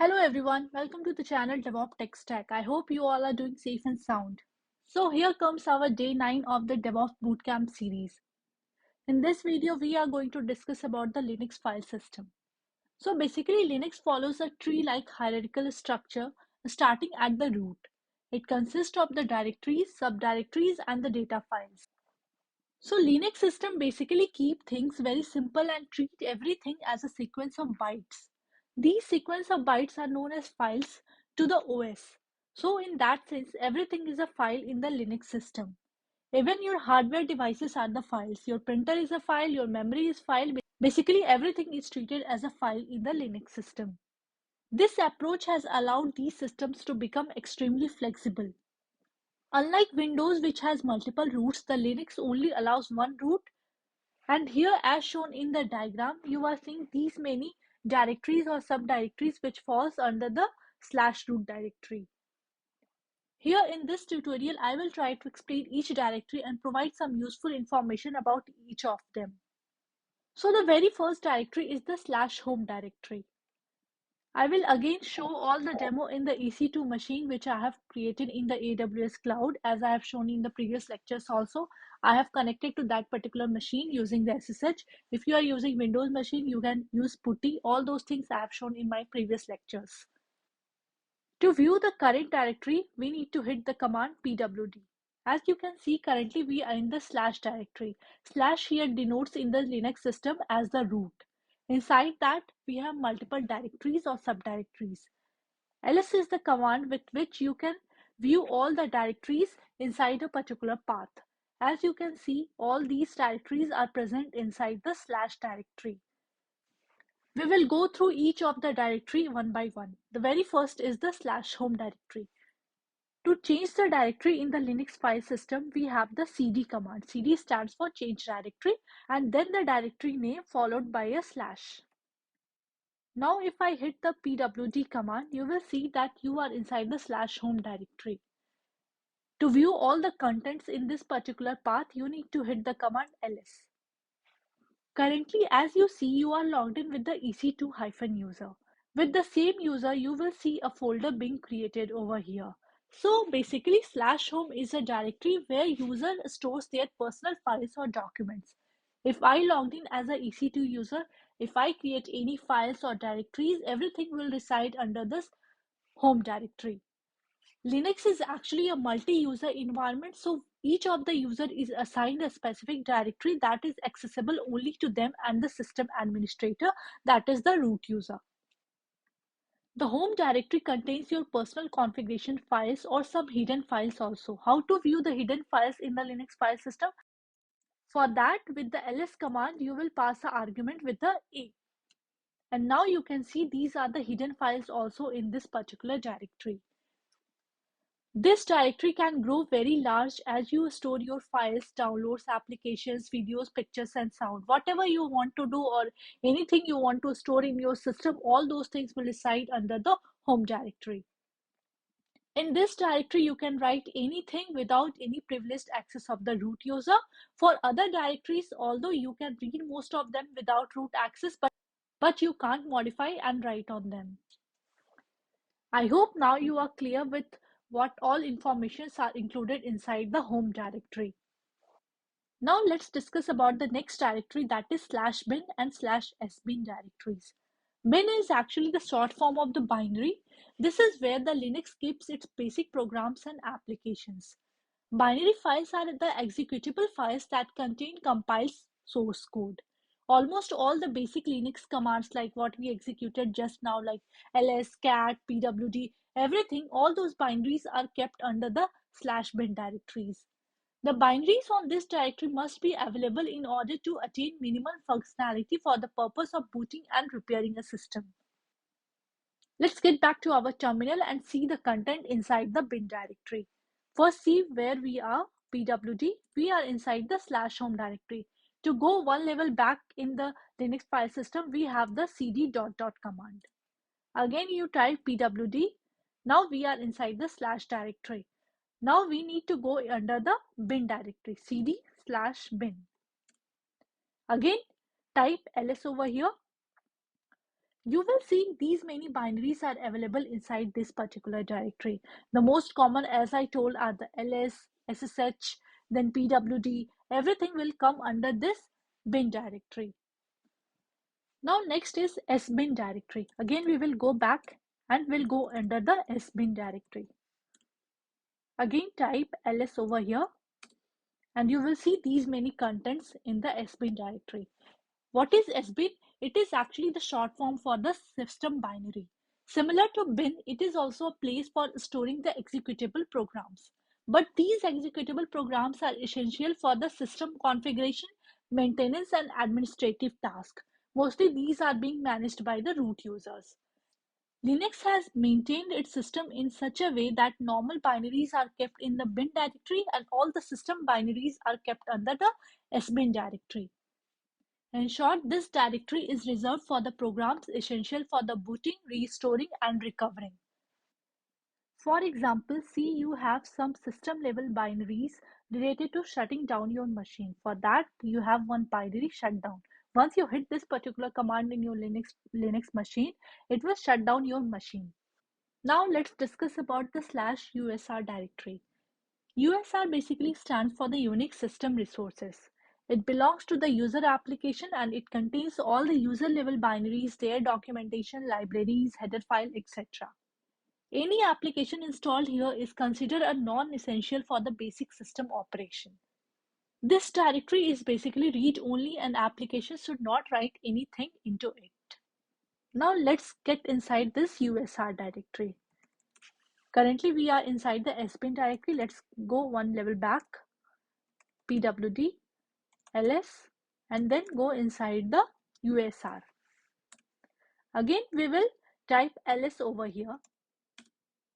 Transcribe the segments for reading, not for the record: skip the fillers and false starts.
Hello everyone, welcome to the channel DevOps-TECHSTACK. I hope you all are doing safe and sound. So here comes our day 9 of the Devops Bootcamp series. In this video, we are going to discuss about the Linux file system. So basically, Linux follows a tree-like hierarchical structure starting at the root. It consists of the directories, subdirectories, and the data files. So Linux system basically keep things very simple and treat everything as a sequence of bytes. These sequence of bytes are known as files to the OS. So in that sense, everything is a file in the Linux system. Even your hardware devices are the files. Your printer is a file, your memory is file. Basically, everything is treated as a file in the Linux system. This approach has allowed these systems to become extremely flexible. Unlike Windows, which has multiple roots, the Linux only allows one root. And here, as shown in the diagram, you are seeing these many directories or subdirectories which falls under the /root directory. Here in this tutorial, I will try to explain each directory and provide some useful information about each of them. So the very first directory is the /home directory. I will again show all the demo in the EC2 machine which I have created in the AWS cloud. As I have shown in the previous lectures also, I have connected to that particular machine using the SSH. If you are using Windows machine, you can use PuTTY. All those things I have shown in my previous lectures. To view the current directory, we need to hit the command pwd. As you can see, currently we are in the / directory. / here denotes in the Linux system as the root. Inside that, we have multiple directories or subdirectories. ls is the command with which you can view all the directories inside a particular path. As you can see, all these directories are present inside the / directory. We will go through each of the directory one by one. The very first is the /home directory. To change the directory in the Linux file system, we have the cd command. Cd stands for change directory and then the directory name followed by a /. Now if I hit the pwd command, you will see that you are inside the /home directory. To view all the contents in this particular path, you need to hit the command ls. Currently, as you see, you are logged in with the EC2-user. With the same user, you will see a folder being created over here. So basically, /home is a directory where user stores their personal files or documents. If I logged in as a EC2 user, if I create any files or directories, everything will reside under this home directory. Linux is actually a multi-user environment, so each of the user is assigned a specific directory that is accessible only to them and the system administrator, that is the root user. The home directory contains your personal configuration files or some hidden files also. How to view the hidden files in the Linux file system? For that, with the ls command, you will pass the argument with the a. And now you can see these are the hidden files also in this particular directory. This directory can grow very large as you store your files, downloads, applications, videos, pictures, and sound. Whatever you want to do or anything you want to store in your system, all those things will reside under the home directory. In this directory, you can write anything without any privileged access of the root user. For other directories, although you can read most of them without root access, but you can't modify and write on them. I hope now you are clear with what all informations are included inside the home directory. Now let's discuss about the next directory, that is /bin and /sbin directories. Bin is actually the short form of the binary. This is where the Linux keeps its basic programs and applications. Binary files are the executable files that contain compiled source code. Almost all the basic Linux commands like what we executed just now, like ls, cat, pwd, everything, all those binaries are kept under the /bin directories. The binaries on this directory must be available in order to attain minimal functionality for the purpose of booting and repairing a system. Let's get back to our terminal and see the content inside the bin directory. First, see where we are, pwd. We are inside the /home directory. To go one level back in the Linux file system, we have the cd ... command. Again, you type pwd. Now we are inside the / directory. Now we need to go under the bin directory, cd/bin. Again, type ls over here. You will see these many binaries are available inside this particular directory. The most common, as I told, are the ls, ssh, then pwd. Everything will come under this bin directory. Now next is sbin directory. Again, we will go back and we'll go under the sbin directory. Again, type ls over here and you will see these many contents in the sbin directory. What is sbin? It is actually the short form for the system binary. Similar to bin, it is also a place for storing the executable programs. But these executable programs are essential for the system configuration, maintenance, and administrative tasks. Mostly these are being managed by the root users. Linux has maintained its system in such a way that normal binaries are kept in the bin directory and all the system binaries are kept under the sbin directory. In short, this directory is reserved for the programs essential for the booting, restoring, and recovering. For example, see you have some system level binaries related to shutting down your machine. For that, you have one binary shutdown. Once you hit this particular command in your Linux machine, it will shut down your machine. Now let's discuss about the /usr directory. USR basically stands for the Unix System Resources. It belongs to the user application and it contains all the user level binaries, their documentation, libraries, header file, etc. Any application installed here is considered a non-essential for the basic system operation. This directory is basically read-only and applications should not write anything into it. Now let's get inside this USR directory. Currently we are inside the sbin directory. Let's go one level back. pwd, ls, and then go inside the USR. Again, we will type ls over here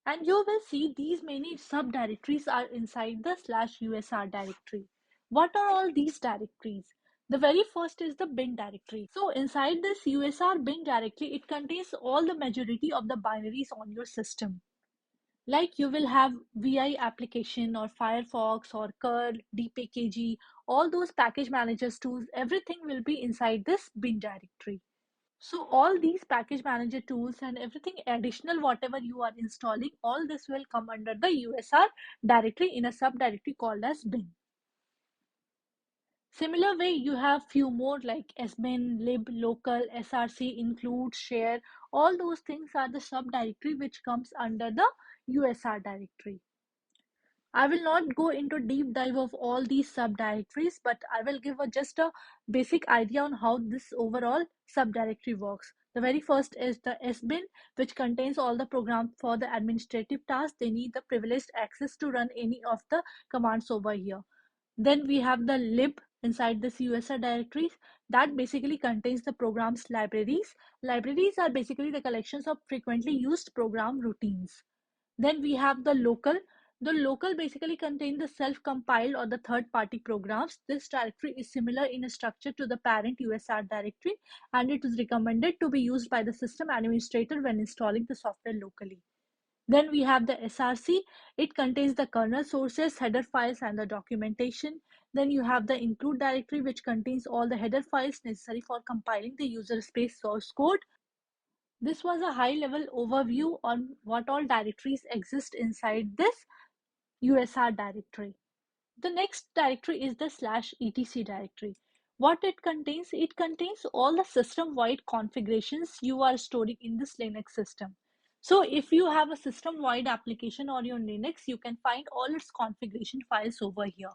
and you will see these many subdirectories are inside the /usr directory. What are all these directories? The very first is the bin directory. So inside this USR bin directory, it contains all the majority of the binaries on your system. Like you will have VI application or Firefox or curl, dpkg, all those package managers tools, everything will be inside this bin directory. So all these package manager tools and everything additional whatever you are installing, all this will come under the USR directory in a subdirectory called as bin. Similar way, you have few more like sbin, lib, local, src, include, share. All those things are the subdirectory which comes under the USR directory. I will not go into deep dive of all these subdirectories, but I will give just a basic idea on how this overall subdirectory works. The very first is the sbin, which contains all the programs for the administrative tasks. They need the privileged access to run any of the commands over here. Then we have the lib inside this USR directories that basically contains the programs libraries. Libraries are basically the collections of frequently used program routines. Then we have the local. The local basically contains the self-compiled or the third-party programs. This directory is similar in structure to the parent USR directory and it is recommended to be used by the system administrator when installing the software locally. Then we have the SRC. It contains the kernel sources, header files, and the documentation. Then you have the include directory, which contains all the header files necessary for compiling the user space source code. This was a high-level overview on what all directories exist inside this USR directory. The next directory is the /etc directory. What it contains all the system-wide configurations you are storing in this Linux system. So if you have a system-wide application on your Linux, you can find all its configuration files over here.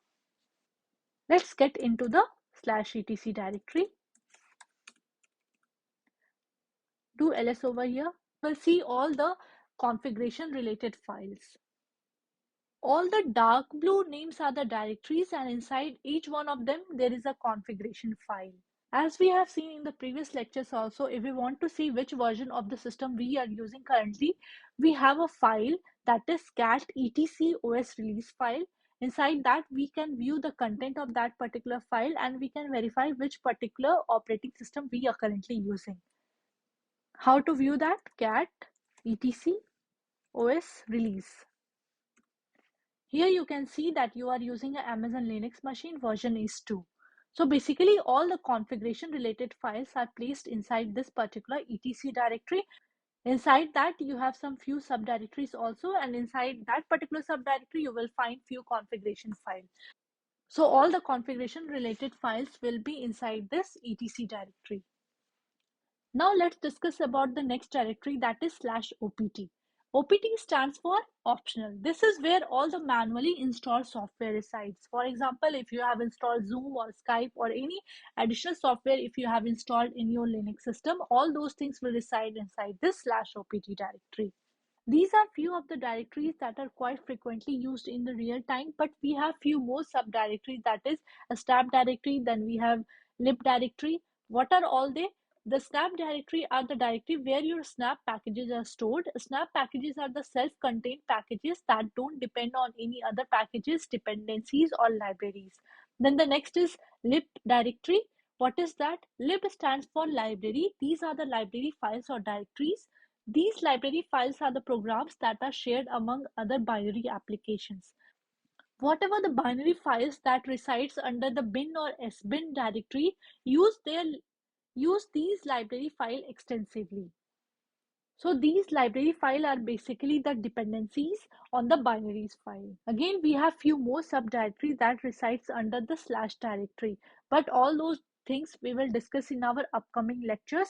Let's get into the /etc directory. Do ls over here. We'll see all the configuration related files. All the dark blue names are the directories and inside each one of them there is a configuration file. As we have seen in the previous lectures also, if we want to see which version of the system we are using currently, we have a file that is cat etc os release file. Inside that we can view the content of that particular file and we can verify which particular operating system we are currently using. How to view that? Cat etc os release. Here you can see that you are using an Amazon Linux machine, version is 2. So basically all the configuration related files are placed inside this particular etc directory. Inside that you have some few subdirectories also, and inside that particular subdirectory you will find few configuration files. So all the configuration related files will be inside this etc directory. Now let's discuss about the next directory, that is /opt. OPT stands for optional. This is where all the manually installed software resides. For example, if you have installed Zoom or Skype or any additional software, if you have installed in your Linux system, all those things will reside inside this /opt directory. These are few of the directories that are quite frequently used in the real time, but we have few more subdirectories, that is a snap directory, then we have lib directory. What are all they? The snap directory are the directory where your snap packages are stored. Snap packages are the self-contained packages that don't depend on any other packages, dependencies, or libraries. Then the next is lib directory. What is that? Lib stands for library. These are the library files or directories. These library files are the programs that are shared among other binary applications. Whatever the binary files that resides under the bin or sbin directory, use these library file extensively. So these library file are basically the dependencies on the binaries file. Again, we have few more subdirectories that resides under the slash directory, but all those things we will discuss in our upcoming lectures.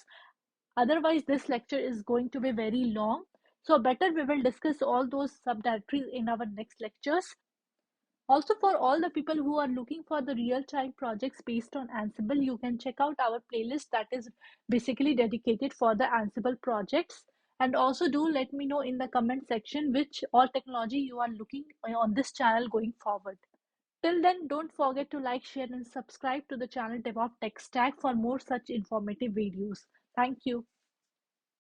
Otherwise, this lecture is going to be very long. So better we will discuss all those subdirectories in our next lectures. Also, for all the people who are looking for the real-time projects based on Ansible, you can check out our playlist that is basically dedicated for the Ansible projects. And also do let me know in the comment section which all technology you are looking on this channel going forward. Till then, don't forget to like, share, and subscribe to the channel DevOps Tech Stack for more such informative videos. Thank you.